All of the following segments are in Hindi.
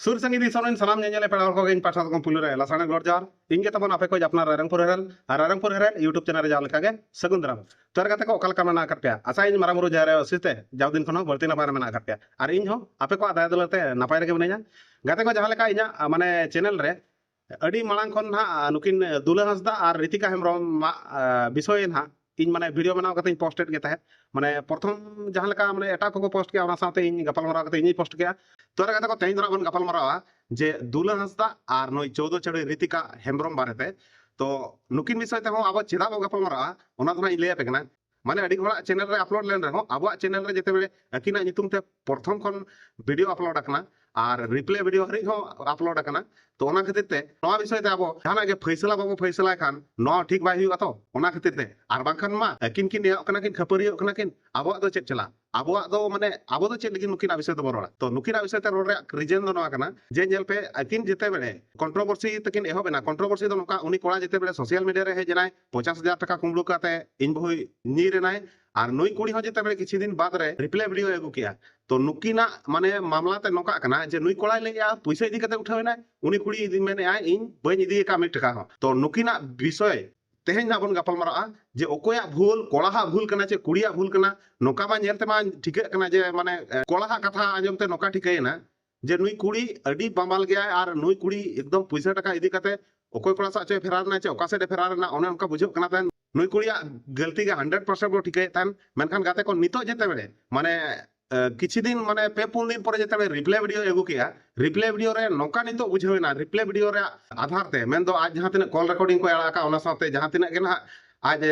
सुर संगी दिसों सनाम नेले पेड़ा को इन पाठा को पुलरे लासाने गॉड जार इंगे तबन आपे को अपना रारंगपुर हेरल यूट्यूब चैनल जाल का सगुन दाराम तोर गाते को ओकल का मना कर पे आशा इन मारामुरु जारे असिते जाव दिन खनो बर्ती नपाय मना कर पे और इन हो आपे को आदाय दलते नपाय रे बनेया गाते को जहां लेका इना माने चैनल रे अडी मांग खन ना नुकिन दुला हंसदा और रितिका हेमब्रम विषय ना इन माने वीडियो बनाव कते पोस्टेड के तहे माने प्रथम जहां लेका माने एटा को पोस्ट किया ओना साथे इन गपल मरा कते इन पोस्ट किया तोर गाते को तेन दरा बन गपल मरावा जे दुला हंसदा और नई 14 चढ़े रितिका हेमब्रम बारेते तो नुकिन विषय ते हो अब चेदा बो गपल मरावा ओना तो इन लेया पेकना माने अडी घोड़ा चैनल रे अपलोड लेन रहो अब चैनल रे जेते बेले अकिना नितुम ते प्रथम खन वीडियो अपलोड अकना और रिप्ले वीडियो हरि हो अपलोड अकना तो ओना खातिर ते नवा विषय ते अब जाना के फैसला बाबू फैसला खान न ठीक बाय हुआ तो ओना खातिर ते आर बांखान मा किन किन या कना किन खपरियो कना किन अब दो चेक चला अब दो माने अब दो चेक लेकिन नुकिना विषय तो बरोड़ा तो नुकिना विषय ते रोड रे रीजन दो नवा कना जे जेल पे अकिन जेते बेले कंट्रोवर्सी तकिन एहो बेना कंट्रोवर्सी दो नका उनी कोड़ा जेते बेले सोशल मीडिया रे हे जनाय 50,000 टाका कुमड़ू काते इन बहु नी रेनाय और नई कुड़ी हो जेते बेले किछि दिन बाद रे रिप्ले वीडियो एगु किया तो नुकिना माने मामला ते नोका कना जे नुई कोड़ा लेया पैसा इदी कते उठावेना उनी कुड़ी इदी मेने आ इन बई इदी का मिट टाका हो तो नुकिना विषय तेहेन ना बन गपल मरा जे ओकोया भूल कोड़ा भूल कना चे कुड़िया भूल कना नोका बा नेलते मा ठीक कना जे माने कोड़ा कथा आंजमते नोका ठिकैना जे नुई कुड़ी अडी बामाल गया और नुई कुड़ी एकदम पैसा टाका इदी कते ओकोय कोड़ा सा चे फेरार ना चे ओका से फेरार ना ओने उनका बुझो कना तन नुई कुड़िया गलती के 100% को ठिकै तन मेनखान गाते को नितो जेते बेले माने किछि दिन माने पे पुन दिन पर जेते रिप्ले वीडियो एगु किया रिप्ले वीडियो रे नोका नितो बुझेना रिप्ले वीडियो रे आधार ते मेन दो आज जहां तिने कॉल रिकॉर्डिंग को एड़ा का ओना साथे जहां तिने के ना आज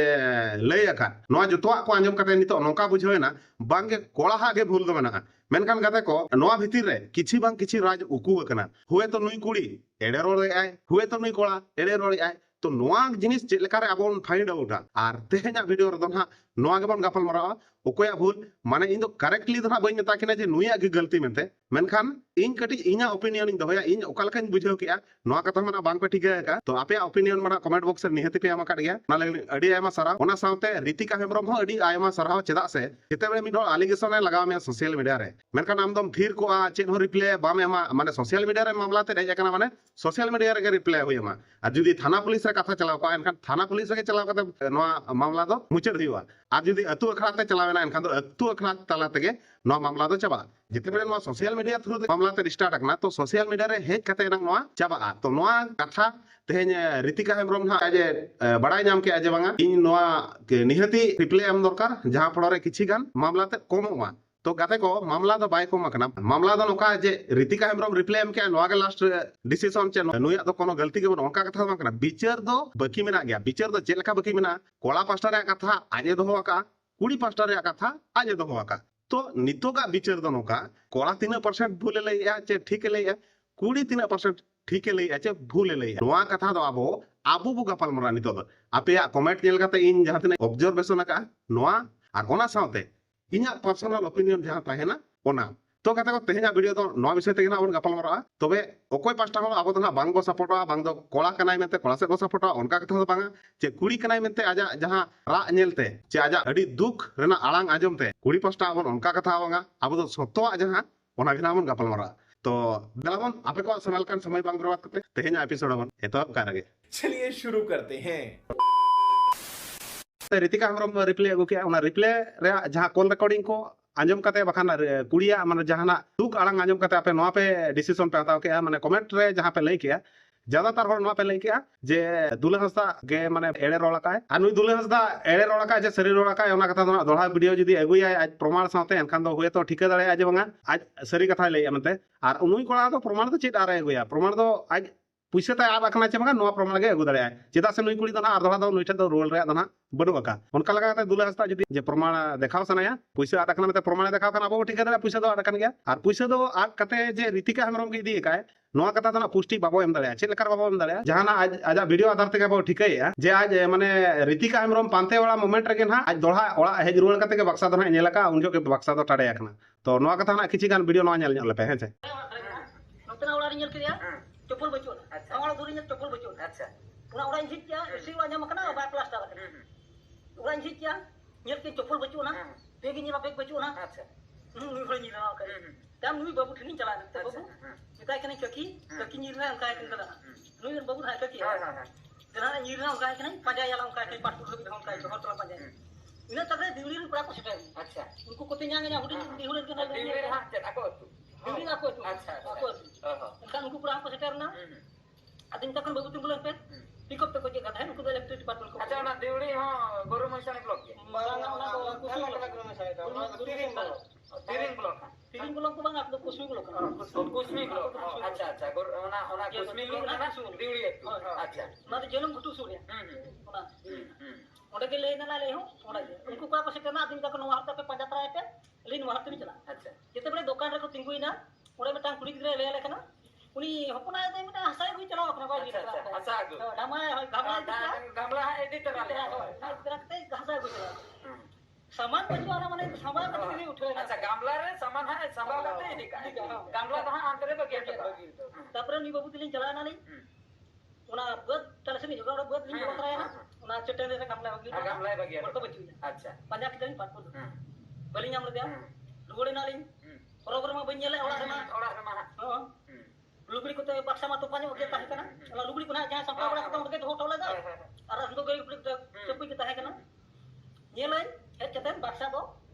लय अका नोआ जुतवा को आंजम कते नितो नोका बुझेना बांगे कोड़ा हा गे भूल दो मेना मेनखान गाते को नोआ भीतिर रे किछि बांग किछि राज उकु कना हुए तो नुई कुड़ी एड़े रोड़े आय हुए तो नुई कोड़ा एड़े रोड़े आय तो नोआ जिनिस चेक लेका रे अबन फाइंड आउटा और तेहेना वीडियो रे दो ना नोआ गेबन गपल मरावा ओकोया भूल माने इन दो करेक्टली दो ना बई मेता किना जे नुइया गे गलती मेनते मेनखान इन कटी इना ओपिनियन इन दोया इन ओका लेकान बुझाव किया नोआ कथा मना बांग पे ठीक है तो आपे ओपिनियन मना कमेंट बॉक्स रे निहति पे आमा काट गया ना ले अडी आयमा सराव ओना सावते रितिका हेमब्रम हो अडी आयमा सराव चेदा से जेते बेले मिडो एलिगेशन लगाव मे सोशल मीडिया रे मेनखान आम दम थीर को आ चेन हो रिप्ले बाम एमा माने सोशल मीडिया रे मामला ते देज कना माने सोशल मीडिया रे रिप्ले होयमा आ जुदी थाना पुलिस रे कथा चलाव का एनखान थाना पुलिस रे चलाव कते नोआ मामला दो मुचर हुआ आ जुदी अतु अखड़ा ते चलावेना एनखान दो अतु अखड़ा तला तेगे नोआ मामला दो चाबा जिते बेले नोआ सोशल मीडिया थ्रू मामला ते स्टार्ट अकना तो सोशल मीडिया रे हेज कते नंग नोआ चाबा तो नोआ कथा तेहेन रितिका हेमब्रम ना जे बड़ाई नाम के आज बांगा इन नोआ निहति रिप्ले एम दरकार जहां फड़रे किछि गान मामला ते कमोमा तो गाते को मामला दो बाय कम अकना मामला दो नोका जे रितिका हेमब्रम रिप्ले एम के नोआ के लास्ट डिसीजन चे नुया दो कोनो गलती के बन ओनका कथा बांकना बिचार दो बाकी मेना गया बिचार दो जे लेका बाकी मेना कोड़ा पास्टर रे कथा आजे दो का कुड़ी पास्टर रे कथा आजे दो का तो नितोगा बिचार दो नोका कोड़ा 3% भूल लैया चे ठीक लैया कुड़ी 3% ठीक लैया चे भूल लैया नोआ कथा दो आबो आबो बो गपल मरा नितो दो आपे कमेंट नेल काते इन जहां तने ऑब्जर्वेशन का नोआ आ ओना साथे इना पर्सनल ओपिनियन जहां ताहेना ओना तो कथा को तेहेना वीडियो तो नोआ विषय तेना बन गपल मरा तबे ओकोय पास्टा हो आबो दना बांगो सपोर्टवा बांग दो कोड़ा कनाय मेते कोड़ा से को सपोर्टवा ओनका कथा दो बांगा चे कुड़ी कनाय मेते आजा जहां रा नेलते चे आजा अडी दुख रेना आलांग आजमते कुड़ी पास्टा बन ओनका कथा बांगा आबो दो सत्तवा जहां ओना गिना बन गपल मरा तो दलावन आपे को समाल कान समय बांग बर्बाद करते तेहेना एपिसोड बन एतो कारगे चलिए शुरू करते हैं। रितिका हेमब्रम रिप्ले अगु किया ओना रिप्ले रे जहां कॉल रिकॉर्डिंग को आंजम कते बखान कुड़िया माने जहाना दुख आड़ांग आंजम कते आपे नोआ पे डिसीजन पे हताव के माने कमेंट रे जहां पे लई किया ज्यादातर हर नोआ पे लई किया जे दुले हंसदा गे माने एड़े रोड़ा का आ नुई दुले हंसदा एड़े रोड़ा का जे सरी रोड़ा का ओना कथा दोना दोहा वीडियो जदी अगुया आज प्रमाण साथे एनखान दो हुए तो ठिका दाड़े आज बांगा आज सरी कथा लई एमते और उनुई कोड़ा तो प्रमाण तो चेत आरे अगुया प्रमाण दो आज पुइसे ता आब अकना चे बांगा नोआ प्रमाण गे अगु दाड़े चेदा से नुई कुड़ी दोना आर दोहा दो नुई ठे दो रोल रे दोना बडु अका उनका लगा कते दुले हंसदा जदी जे प्रमाण देखाव सनाया पुइसे आद अकना मते प्रमाण देखाव कना अब ठिका दाड़े पुइसे दो आद अकन गया और पुइसे दो आद कते जे रितिका हेमब्रम के इदी काय नोआ कथा दोना पुष्टि बाबो एम दाड़े चे लेकर बाबो एम दाड़े जहाना आज आज वीडियो आधार ते बाबो ठिकाया जे आज माने रितिका हेमब्रम पांते वाला मोमेंट रे ना आज दोहा ओड़ा हेज रुवाल कते के बक्सा दोना नेलका उनजो के बक्सा दो टाडे अकना तो नोआ कथा ना किछि गान वीडियो नोआ नेल नेल पे हेचे नोतना ओड़ा रिñel किया चप्पल बचुन अच्छा ओड़ा दुरिñel चप्पल बचुन अच्छा उना ओड़ा इंजित किया सी ओड़ा nyam kana ba प्लास्टर ओड़ा इंजित किया ñel के चप्पल बचुन ना बेगी ñila बेग बचुन ना अच्छा मुई होय ñila का tam nui babu thini chala na babu mitai kena kaki kaki nyirna angka kan kala nui babu hai kaki jana nyirna angka kan pajaya yala angka kan pat puluh bidang angka itu hotel pajaya ina tadre diwli ru berapa setel acha unku kote nyanga hudin dihulin kan diwli ha aku tu aku tu kan unku berapa setel na adin takkan babu tunggulan pet pikop to koje kata hai unku electric department ko अच्छा ना देवड़ी हाँ गोरु मैसानी ब्लॉक के malanga ona ko kusui तीरिंग block tiring bulan ko bang aku kusui ko kan Kusmi block अच्छा अच्छा गोर ओना कुसमी ब्लॉक ना देवड़ी अच्छा mari jenum gutu surya ona onde ke leina la leho ona unku ko apa sekena adin takkan no harta pe panjatra pe lin harta ni chala अच्छा jete bele dokan re ko tinguina ore metang kuli gidre le lekana uni hopona ade meta hasai hui chala apna bai अच्छा आगु damai hoy gamla गमला है एडिटर वाले rakte hasai hui chala saman baju ana mane saman ka tini uthre na अच्छा गमला रे सामान है संभाल करते ही निकाल गमला तो हाँ अंतरे बगे tapre ni babu tilin chala na ni una buat talase ni juga una buat ni jotra ya una cetene re gamla bagi गमला है बगे ko baju अच्छा panjak kita ni 40 bali nyam le dia luwade na lin orober ma banyele ola sama orang rumah oh lugri ko te baksa ma topanya oke tahe kana ala lugri ko na jahan sampai bora ko oke hotel la ara sundo gari plik cepu kita tahe kana nyelai het keten baksa do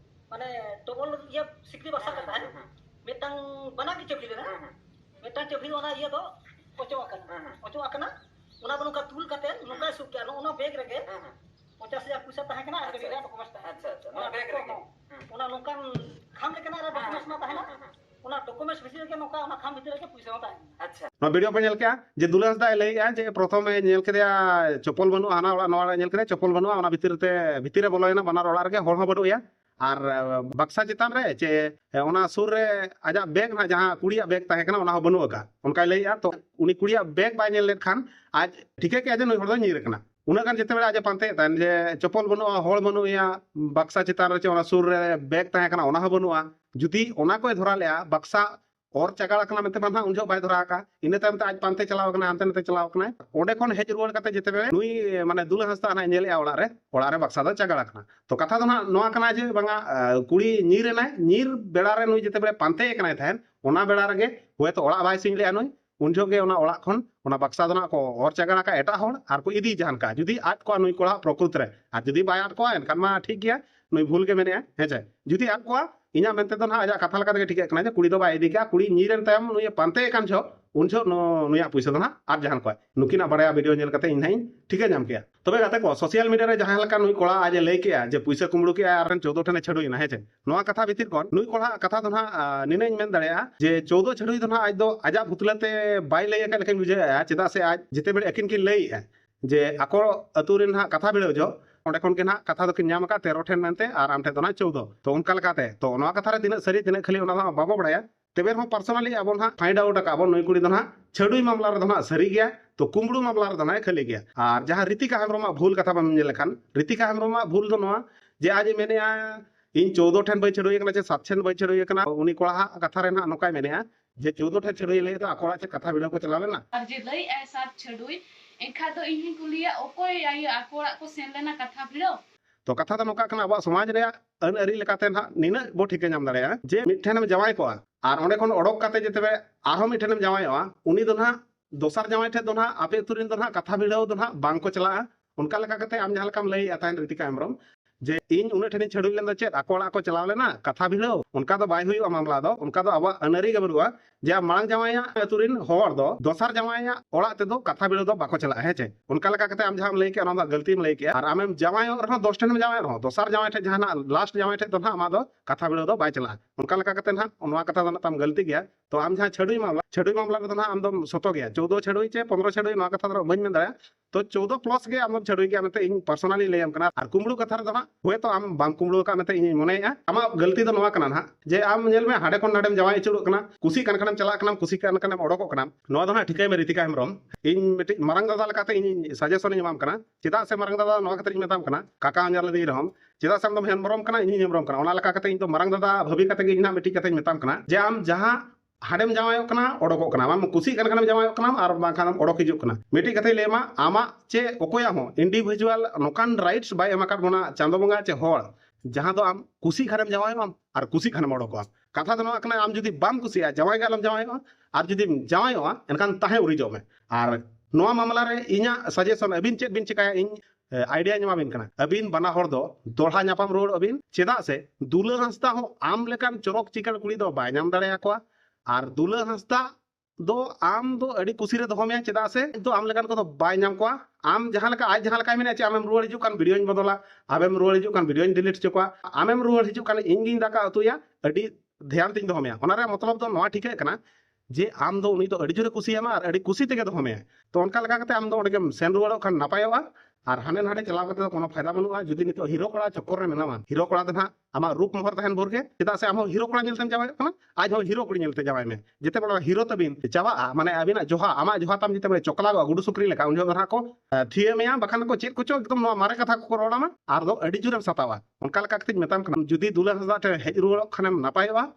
mane tobol ye sikri baksa kata hai metang bana ki cepli na metang cepli ona ye do ocho akana una banu ka tul katen nuka sukya no ona bag rege 50,000 puisa tahe kana ada gera dokumen tahe अच्छा अच्छा ना बैग रखे una nukan kham lekana ada dokumen ma tahe na una dokumen bisi ke nuka ona kham bhitere ke puisa tahe अच्छा ᱱᱚᱣᱟ ᱵᱷᱤᱰᱤᱭᱳ ᱯᱮ ᱧᱮᱞ ᱠᱮᱜᱼᱟ ᱡᱮ ᱫᱩᱞᱟᱹᱥ ᱫᱟᱭ ᱞᱟᱹᱭᱮᱜᱼᱟ ᱡᱮ ᱯᱨᱚᱛᱷᱚᱢᱮ ᱧᱮᱞ ᱠᱮᱫᱮᱭᱟ ᱪᱚᱯᱚᱞ ᱵᱟᱹᱱᱩᱜᱼᱟ ᱦᱟᱱᱟ ᱚᱲᱟᱜ ᱱᱚᱣᱟ ᱚᱲᱟᱜ ᱧᱮᱞ ᱠᱮᱫᱮᱭᱟ ᱪᱚᱯᱚᱞ ᱵᱟᱹᱱᱩᱜᱼᱟ ᱚᱱᱟ ᱵᱷᱤᱛᱤᱨ ᱨᱮ ᱵᱚᱞᱚᱭᱮᱱᱟ ᱵᱟᱱᱟᱨ ᱚᱲᱟᱜ ᱨᱮᱜᱮ ᱦᱚᱲ ᱦᱚᱸ ᱵᱟᱹᱱᱩᱜᱼᱟ ᱟᱨ ᱵᱟᱠᱥᱟ ᱪᱮᱛᱟᱱ ᱨᱮ ᱪᱮ ᱚᱱᱟ ᱥᱩᱨ ᱨᱮ ᱟᱡᱟᱜ ᱵᱮᱜᱽ ᱱᱟᱜ ᱡᱟᱦᱟᱸ ᱠᱩᱲᱤᱭᱟᱜ ᱵᱮᱜᱽ ᱛᱟᱦᱮᱸ ᱠᱟᱱᱟ ᱚᱱᱟ ᱦᱚᱸ ᱵᱟᱹᱱᱩᱜ ᱟᱠᱟᱫ ᱚᱱᱠᱟᱭ ᱞᱟᱹᱭᱮᱜᱼᱟ ᱛᱚ ᱩᱱᱤ ᱠᱩᱲᱤᱭᱟᱜ ᱵᱮᱜᱽ ᱵᱟᱭ ᱧᱮᱞ ᱞᱮᱠᱷᱟᱱ ᱟᱡ ᱴᱷᱤᱠᱟᱹ ᱠᱮᱜᱼᱟ ᱡᱮ ᱱᱩᱭ ᱦᱚᱲ ᱫᱚᱭ ᱧᱤᱨ ᱟᱠᱟᱱᱟ ᱩᱱᱟᱹᱜ ᱜᱟᱱ ᱡᱮᱛᱮ ᱵᱮᱲᱟ ᱟᱡ ᱯᱟᱱᱛᱮᱭᱮᱫ ᱛᱟᱦᱮᱱ ᱡᱮ ᱪᱚᱯᱚᱞ ᱵᱟᱹᱱᱩᱜᱼᱟ ᱦᱚᱲ ᱵᱟᱹᱱᱩᱜᱼᱟ ᱵᱟᱠᱥᱟ ᱪᱮᱛᱟᱱ ᱨᱮ ᱪᱮ ᱚᱱᱟ ᱥᱩᱨ ᱨᱮ ᱵᱮᱜᱽ ᱛᱟᱦᱮᱸ ᱠᱟᱱᱟ ᱚᱱᱟ ᱦᱚᱸ ᱵᱟᱹᱱᱩᱜᱼᱟ ᱡᱩᱫᱤ ᱚᱱᱟ ᱠᱚᱭ ᱫᱷᱚᱨᱟ ᱞᱮᱜᱼᱟ ᱵᱟᱠᱥᱟ ᱚᱨ ᱪᱟᱜᱟᱲ ᱟᱠᱟᱱᱟ ᱢᱮᱱᱛᱮ ᱵᱟᱝ ᱩᱱ ᱡᱚᱦᱚᱜ ᱵᱟᱭ ᱫᱷᱚᱨᱟ ᱟᱠᱟ ᱤᱱᱟᱹ ᱛᱟᱭᱚᱢ ᱛᱮ ᱟᱡ ᱯᱟᱱᱛᱮ ᱪᱟᱞᱟᱣ ᱟᱠᱟᱱᱟ ᱦᱟᱱᱛᱮ ᱱᱟᱛᱮ ᱪᱟᱞᱟᱣ ᱟᱠᱟᱱᱟᱭ ᱚᱸᱰᱮ ᱠᱷᱚᱱ ᱦᱮᱡ ᱨᱩᱣᱟᱹᱲ ᱠᱟᱛᱮ ᱡᱮᱛᱮ ᱵᱮᱲᱟ ᱱᱩᱭ ᱢᱟᱱᱮ ᱫᱩᱞᱟᱹ ᱦᱟᱸᱥᱫᱟ ᱦᱟᱸᱜ ᱧᱮᱞᱮᱜᱼᱟ ᱚᱲᱟᱜ ᱨᱮ ᱵᱟᱠᱥᱟ ᱫᱚ ᱪᱟᱜᱟᱲ ᱟᱠᱟᱱᱟ ᱛᱚ ᱠᱟᱛᱷᱟ ᱫᱚ ᱱᱟᱜ ᱱᱚᱣᱟ ᱠᱟᱱᱟ ᱡᱮ ᱵᱟᱝᱟ ᱠᱩᱲᱤ ᱧᱤᱨ ᱮᱱᱟᱭ ᱧᱤᱨ ᱵᱮᱲᱟ ᱨᱮ ᱱᱩᱭ ᱡᱮᱛᱮ ᱵᱮᱲᱟ ᱯᱟᱱᱛᱮ ᱠᱟᱱᱟᱭ ᱛᱟᱦᱮᱱ ᱚᱱᱟ ᱵᱮᱲᱟ ᱨᱮᱜᱮ ᱦᱚᱭᱛᱚ ᱚᱲᱟᱜ ᱵᱟᱭ ᱥᱤᱧ ᱞᱮᱜᱼᱟ ᱱᱩᱭ ᱩᱱ ᱡᱚᱦᱚᱜ ᱜᱮ ᱚᱱᱟ ᱚᱲᱟᱜ ᱠᱷᱚᱱ ᱚᱱᱟ ᱵᱟᱠᱥᱟ ᱫᱚ ᱱᱟᱜ ᱠᱚ ᱚᱨ ᱪᱟᱜᱟᱲ ᱟᱠᱟᱜ ᱮᱴᱟᱜ ᱦᱚᱲ ᱟᱨ ᱠᱚ ᱤᱫᱤ ᱡᱟᱦᱟᱱ ᱠᱟᱜ ᱡᱩᱫᱤ ᱟᱫ ᱠᱚᱣᱟ ᱱᱩᱭ ᱠᱚᱲᱟ ᱯᱨᱚᱠᱨᱤᱛ ᱨᱮ ᱟᱨ ᱡᱩᱫᱤ ᱵᱟᱭ ᱟᱫ ᱠᱚᱣᱟ ᱮᱱᱠᱷᱟᱱ ᱢᱟ ᱴᱷᱤक ᱜᱮᱭᱟ ᱱᱩᱭ ᱵᱷᱩᱞ ᱜᱮ ᱢᱮᱱᱮᱜᱼᱟ ᱦᱮᱸᱪᱮ ᱡᱩᱫᱤ ᱟᱫ ᱠᱚᱣᱟ ᱤᱧᱟᱹᱜ ᱢᱮᱱᱛᱮ ᱫᱚ ᱱᱟᱜ ᱟᱡᱟᱜ ᱠᱟᱛᱷᱟ ᱞᱮᱠᱟ ᱛᱮᱜᱮ ᱴᱷᱤᱠᱟᱹᱜ ᱠᱟᱱᱟ ᱡᱮ ᱠᱩᱲᱤ ᱫᱚ ᱵᱟᱭ ᱤᱫᱤ ᱠᱟᱜᱼᱟ ᱠᱩᱲᱤ ᱧᱤᱨᱮᱱ ᱛᱟᱭᱚᱢ ᱱᱩᱭ ᱯᱟᱱᱛᱮ ᱠᱟᱱ ᱡᱚᱦᱚᱜ ᱩᱱ ᱡᱚᱦᱚᱜ ᱱᱩᱭᱟᱜ ᱯᱩᱭᱥᱟᱹ ᱫᱚ ᱱᱟᱜ ᱟᱫ ᱡᱟᱦᱟᱱ ᱠᱚᱣᱟ ᱱᱩᱠᱤᱱᱟᱜ ᱵᱟᱲᱟᱭᱟ ᱵᱷᱤᱰᱤᱭᱳ ᱧᱮᱞ ᱠᱟᱛᱮ ᱤᱧ ᱱᱟᱜ ᱤᱧ ᱴᱷᱤᱠᱟᱹ ᱧᱟᱢ ᱠᱮᱜᱼᱟ ᱛᱚᱵᱮ ᱜᱟᱛᱮ ᱠᱚ ᱥᱳᱥᱤᱭᱟᱞ ᱢᱤᱰᱤᱭᱟ ᱨᱮ ᱡᱟᱦᱟᱸ ᱞᱮᱠᱟ ᱱᱩᱭ ᱠᱚᱲᱟ ᱟᱡ ᱞᱟᱹᱭ ᱠᱮᱜᱼᱟ ᱡᱮ ᱯᱩᱭᱥᱟᱹ ᱠᱩᱢᱲᱩ ᱠᱮᱜᱼᱟ ᱟᱨ 14 ᱴᱷᱮᱱᱮ ᱪᱷᱟᱹᱰᱩᱭᱮᱱᱟ ᱦᱮᱸᱪᱮ ᱱᱚᱣᱟ ᱠᱟᱛᱷᱟ ᱵᱷᱤᱛᱤᱨ ᱠᱷᱚᱱ ᱱᱩᱭ ᱠᱚᱲᱟ ᱠᱟᱛᱷᱟ ᱫᱚ ᱱᱟᱜ ᱱᱤᱱᱟᱹᱧ ᱢᱮᱱ ᱫᱟᱲᱮᱭᱟᱜᱼᱟ ᱡᱮ 14 ᱪᱷᱟᱹᱰᱩᱭ ᱫᱚ ᱱᱟᱜ ᱟᱡ ᱫᱚ ᱟᱡᱟᱜ ᱵᱷᱩᱛᱞᱟᱹᱛᱮ ᱵᱟᱭ ᱞᱟᱹᱭ ᱟᱠᱟᱫ ᱞᱮᱠᱟᱧ ᱵᱩᱡᱷᱟᱹᱣᱮᱜᱼᱟ ᱪᱮᱫᱟᱜ ᱥᱮ ᱟᱡ ᱡᱮᱛᱮ ᱵᱮᱲᱟ ᱟᱹᱠᱤᱱ ᱠᱤᱱ ᱞᱟᱹᱭᱮᱜᱼᱟ ᱡᱮ ᱟᱠᱚ ᱟᱹᱛᱩ ᱨᱮᱱ ᱦᱟᱸᱜ ᱠᱟᱛᱷᱟ ᱵᱷᱤᱲᱟᱹᱣ ᱡᱚᱜ ᱚᱸᱰᱮ ᱠᱷᱚᱱ ᱜᱮ ᱱᱟᱜ ᱠᱟᱛᱷᱟ ᱫᱚᱠᱤᱱ ᱧᱟᱢ ᱟᱠᱟᱫ 13 ᱴᱷᱮᱱ ᱢᱮᱱᱛᱮ ᱟᱨ ᱟᱢ ᱴᱷᱮᱱ ᱫᱚ ᱱᱟᱜ 14 ᱛᱚ ᱚᱱᱠᱟ ᱞᱮᱠᱟᱛᱮ ᱛᱚ ᱱᱚᱣᱟ ᱠᱟᱛᱷᱟ ᱨᱮ ᱛᱤᱱᱟᱹᱜ ᱥᱟᱹᱨᱤ ᱛᱤᱱᱟᱹᱜ ᱠᱷᱟᱹᱞᱤ ᱚᱱᱟ ᱫᱚ ᱵᱟᱵᱚ ᱵᱟᱲᱟᱭᱟ ᱛᱚᱵᱮ ᱨᱮᱦᱚᱸ ᱯᱟᱨᱥᱚᱱᱟলি ᱟᱵᱚ ᱱᱟᱜ ᱯᱷᱟइंड आउट ᱟᱠᱟᱜ ᱵᱚᱱ ᱱᱩᱭ ᱠᱩᱲᱤ ᱫᱚ ᱱᱟᱜ ᱪᱷᱟᱹᱰᱩᱭ ᱢᱟᱢᱞᱟ ᱨᱮᱫᱚ ᱱᱟᱜ ᱥᱟᱹᱨᱤ ᱜᱮᱭᱟ ᱛᱚ ᱠᱩᱢᱲᱩ ᱢᱟᱢᱞᱟ ᱨᱮᱫᱚ ᱱᱟᱜ ᱠᱷᱟᱹᱞᱤ ᱜᱮᱭᱟ ᱟᱨ ᱡᱟᱦᱟᱸ ᱨᱤᱛᱤᱠᱟ ᱦᱮᱢᱵᱨᱚᱢᱟᱜ ᱵᱷᱩᱞ ᱠᱟᱛᱷᱟ ᱵᱟᱢ ᱧᱮᱞ ᱞᱮᱠᱷᱟᱱ ᱨᱤᱛᱤᱠᱟ ᱦᱮᱢᱵᱨᱚᱢᱟᱜ ᱵᱷᱩᱞ ᱫᱚ ᱱᱚᱣᱟ ᱡᱮ ᱟᱡ ᱢᱮᱱᱮᱜᱼᱟ ᱤᱧ 14 ᱴᱷᱮᱱ ᱵᱟᱹᱧ ᱪᱷᱟᱹᱰᱩᱭ ᱟᱠᱟᱱᱟ ᱥᱮ 7 ᱴᱷᱮᱱ ᱵᱟᱹᱧ ᱪᱷᱟᱹᱰᱩᱭ ᱟᱠᱟᱱᱟ ᱩᱱᱤ ᱠᱚᱲᱟ ᱦᱟᱸᱜ ᱠᱟᱛᱷᱟ ᱨᱮ ᱱᱟᱜ ᱱᱚᱝᱠᱟᱭ ᱢᱮᱱᱮᱜᱼᱟ ᱡᱮ 14 ᱴᱷᱮᱱ ᱪᱷᱟᱹᱰᱩᱭ ᱞᱟᱹᱭ ᱫᱚ ᱟᱠᱚ ᱚᱲᱟᱜ ᱪᱮ ᱠᱟᱛᱷᱟ ᱵᱷᱤᱲᱟᱹᱣ ᱠᱚ ᱪᱟᱞᱟᱣ ᱞᱮᱱᱟ और जे लई ऐसा छडुई एखा तो इन्हीं कुलिया ओकोय आई आकोड़ा को सेन लेना कथा भिड़ो तो कथा दो नोका कना आबो समाज रे अन अरी लेकाते ना निना बो ठीके नाम दाड़ेया जे मिठेनम जमाई कोआ आर ओंडे खन ओडक काते जेतेबे आरो मिठेनम जमाईवा उनी दो ना दोसर जमाई ठे दो ना आपे तुरिन दो ना कथा भिड़ाव दो ना बांग को चला उनका लेका कते आम जहां लेकाम लई आतान रितिका हेमब्रम जे इन उन ठेनी छडुई लेन द चेत आकोड़ा को चलाव लेना कथा भिड़ाव उनका दो बाय हुई मामला दो उनका दो अब अनरी गे बरुआ जे मांग जमाईया तुरिन होर दो दोसर जमाईया ओड़ा ते दो कथा भिड़ाव दो बाको चला है चे उनका लेका कते आम जहां लई के ना गलती में लई के आर आमेम जमाई रहो 10 ठेन जमाई रहो दोसर जमाई ठे जहां लास्ट जमाई ठे दो ना आमा दो कथा भिड़ाव दो बाय चला उनका लेका कते ना उनवा कथा दो ताम गलती गया तो आम जहां छडुई मामला रे दो ना आम दो सतो गया 14 छडुई चे 15 छडुई नवा कथा दो बइन में दाया तो 14 प्लस के आम छडुई गया मते इन पर्सनली लई आम कना आर कुमड़ू कथा रे दो ना होय तो आम बांग कुमड़ू का मते इन मनेया आमा गलती दो नवा कना ना जे आम नेल में हाडे कोन नाडेम जमाई चुड़ो कना कुसी कन कनम चला कना कुसी कन कनम ओडको कना नवा दो ना ठिकाय में रितिका हेमब्रम इन मिटि मारंग दादा लकाते इन सजेशन इन माम कना चेदा से मारंग दादा नवा कते इन मेताम कना काका अंजार ले दी रहम चेदा से हम हेमब्रम कना इन हेमब्रम कना ओना लका कते इन तो मारंग दादा भबी कते गे इना मिटि कते मेताम कना जे आम जहां हाडेम जमायो कना ओडको कना आम कुसी कन कनम जमायो कना आर बाखानम ओडक हिजुक कना मिटि कते लेमा आमा चे ओकोया हो इंडिविजुअल नोकान राइट्स बाय एमाकाट बोना चांदो बंगा चे होड़ जहां दो आम कुसी खानेम जमायो आम आर कुसी खानेम ओडको कथा तो नोआ कना आम जुदी बाम कुसिया जवाई गे आलम जवाई और जुदी जवाई एनकान ताहे उरी जो में और नोआ मामला रे इना सजेशन अबिन चेक बिन चिकाया इन आइडिया ᱧᱟᱢᱟᱵᱤᱱ ᱠᱟᱱᱟ अबिन बना हर दो दोढ़ा ᱧᱟᱯᱟᱢ रोड अबिन चेदा से दुला हंसदा हो आम लेकान चरक चिकन कुड़ी दो बाय ᱧᱟᱢ दाड़े आकोआ और दुला हंसदा दो आम दो अड़ी कुसी रे दोहो में चेदा से दो आम लेकान को दो बाय ᱧᱟᱢ कोआ आम जहां लका आज जहां लका मेने चे आमेम रुवाड़ हिजु कान वीडियो इन बदला आमेम रुवाड़ हिजु कान वीडियो इन डिलीट चकोआ आमेम रुवाड़ हिजु कान इंगिन दाका अतुया अड़ी ध्यान तिन दोहो में ओना रे मतलब दो नोआ ठीके कना जे आम दो उनी तो अड़ी जोरे कुसियामा और अड़ी कुसी तेगे दोहो में तो उनका लगा कते आम दो ओडे सेन रुवाड़ो खान नापायोआ और हाने नाडे चलाव करते कोनो फायदा बनुआ जुदी नितो हीरो कोड़ा चक्कर रे मेनामा हीरो कोड़ा दना आमा रूप मोहर तहन बोरगे चेदा से आमो हीरो कोड़ा नेलतेम जावाय कना आज हो हीरो कोड़ी नेलते जावाय में जेते बड़ा हीरो तबिन चावा माने अबिना जोहा आमा जोहा ताम जेते बड़े चोकला गुडू सुक्री लेका उन जो दना को थिए मेया बखान को चेक कुचो एकदम नो मारे कथा को रोडामा आर दो अडी जुरम सतावा उनका लका कते मेताम कना जुदी दुला हसदा ते हेज रुवाड़ो खानेम नापायवा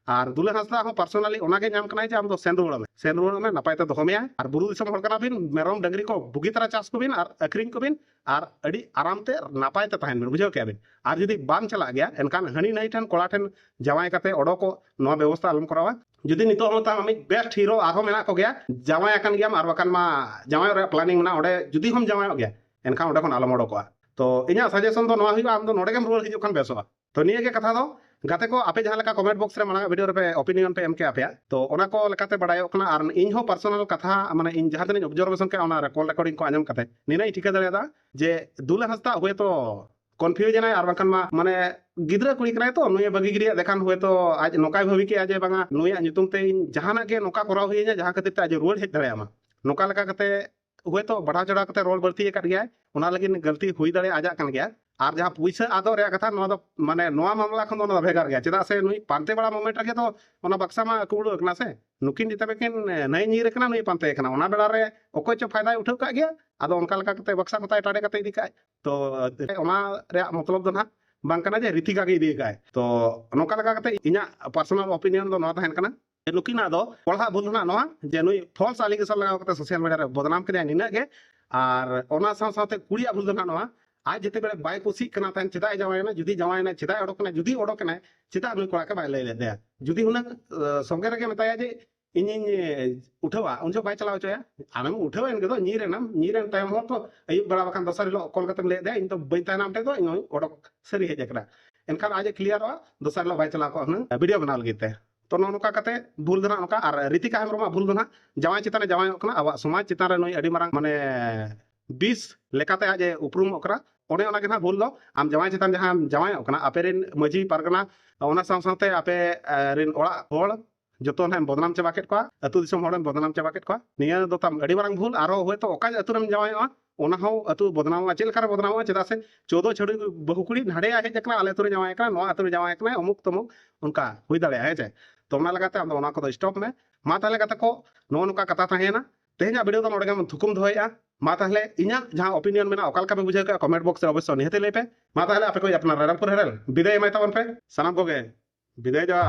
और दुला हंसदा हो पर्सनली ओनागे नाम कनाय जे आम दो सेन रुवाड़ में नापाय ते दोहो मेया और बुरु दिसम हर कना बिन मेरम डंगरी को बुगी तरह चास को बिन और अखरिंग को बिन और अड़ी आराम ते नापाय ते तहन बिन बुझाव के बिन और जुदी बाम चला गया एनकान हनी नहीं ठन कोड़ा ठन जवाय कते ओडो को नो व्यवस्था आलम करावा जुदी नितो होता हम बेस्ट हीरो आरो मेना को गया जवाय अकन गया और बकान मा जवाय रे प्लानिंग ना ओडे जुदी हम जवाय गया एनकान ओडे कोन आलम ओडो को तो इना सजेशन दो नो हियो आम दो नोडे गेम रुवाड़ हिजु खान बेसोआ तो निये के कथा दो गाते को आपे जहां लका कमेंट बॉक्स रे माना वीडियो रे पे ओपिनियन पे एम के आपया तो ओना को लकाते बडायो कना और इन हो पर्सनल कथा माने इन जहां तने ऑब्जर्वेशन के ओना कॉल रिकॉर्डिंग को आंजम कते निनाई ठिका दरेदा जे दुला हंसदा हुए तो कन्फ्यूजन है और बखन माने गिद्रा कुड़ी कनाय तो नुय बगी गिरिया देखान हुए तो आज नोकाय भावी के आज बांगा नुय नितुम ते जहाना के नोका कराव हुइया जहां खातिर ते आज रोड हेज दरेयामा नोका लका कते हुए तो बढ़ा चढ़ा कते रोल बढ़ती कर गया ओना लगिन गलती हुई दरे आजा कन गया और जहां पैसा आदो रे कथा नो माने नोआ मामला खन दो भेगार गया चेदा से नुई पांते बड़ा मोमेंट रे तो ओना बक्सा मा कुबड़ो कना से नुकिन जिते बेकिन नई नीर कना नुई पांते कना ओना बेला रे ओको चो फायदा उठाव का गया आदो उनका लका कते बक्सा कोता टाडे कते इदी काय तो ओना रे मतलब दो ना बांग कना जे रीति का के इदी काय तो नोका लका कते इना पर्सनल ओपिनियन दो नो तहन कना लुकिना दो कोळहा भूल ना नोआ जे नुई फॉल्स एलिगेशन लगा कते सोशल मीडिया रे बदनाम करे निना के और ओना साथे कुड़िया भूल ना नोआ आज जिते बेले बाय कुसी कना तहन चेदा जवायना जुदी जवायना चेदा ओडोकना जुदी ओडोकना चेदा नुई कोड़ा के बाय लय ले जुदी हुना संगे रे बताया जे इन उठावा उन जो बाय चलाव चया आमेम उठावा इन के दो नीरेन टाइम हो तो अयुब बड़ा बखान दोसर लो कॉल कतम ले दे इन तो बई तानाम ते दो इन ओडोक सरी हे जकरा एनखान आज क्लियर हो दोसर लो बाय चलाव को वीडियो बना लगिते तो नोका कते भूल दना नोका और रीतिका हेमरमा भूल दना जवाय चिताने जवाय कना आवा समाज चितान रे नुई अडी मारंग माने 20 लेकाते आज उपरुम ओकरा ओने ओना के ना भूल दो आम जवाय चितान जहां जवाय ओकना अपेरिन मजी पारगना ओना साथे आपे रिन ओड़ा होड़ जतो ना बदनाम चाबा केट को अतु दिसम होड़म बदनाम चाबा केट को निया दो ताम अडी मारंग भूल आरो होय तो ओका अतु रम जवाय ओना हो अतु बदनाम चेल कर बदनाम चेदा से 14 छड़ी बहुकुड़ी नाडे आहे जकना आले तुरे जवाय कना नो अतु जवाय कना अमुक तमुक उनका हुई दले है जे तो ओना लगाते हम ओना को स्टॉप में मा ताले गाते को नो नुका कथा थाहेना तेहना वीडियो तो नोडे थुकुम दोया मा ताहले इना जहां ओपिनियन मेना ओकाल का पे बुझे का कमेंट बॉक्स रे अवश्य निहते ले पे मा ताहले आपे को अपना रायरंगपुर हेरल विदाय माय तावन पे सनाम को गे विदाय जा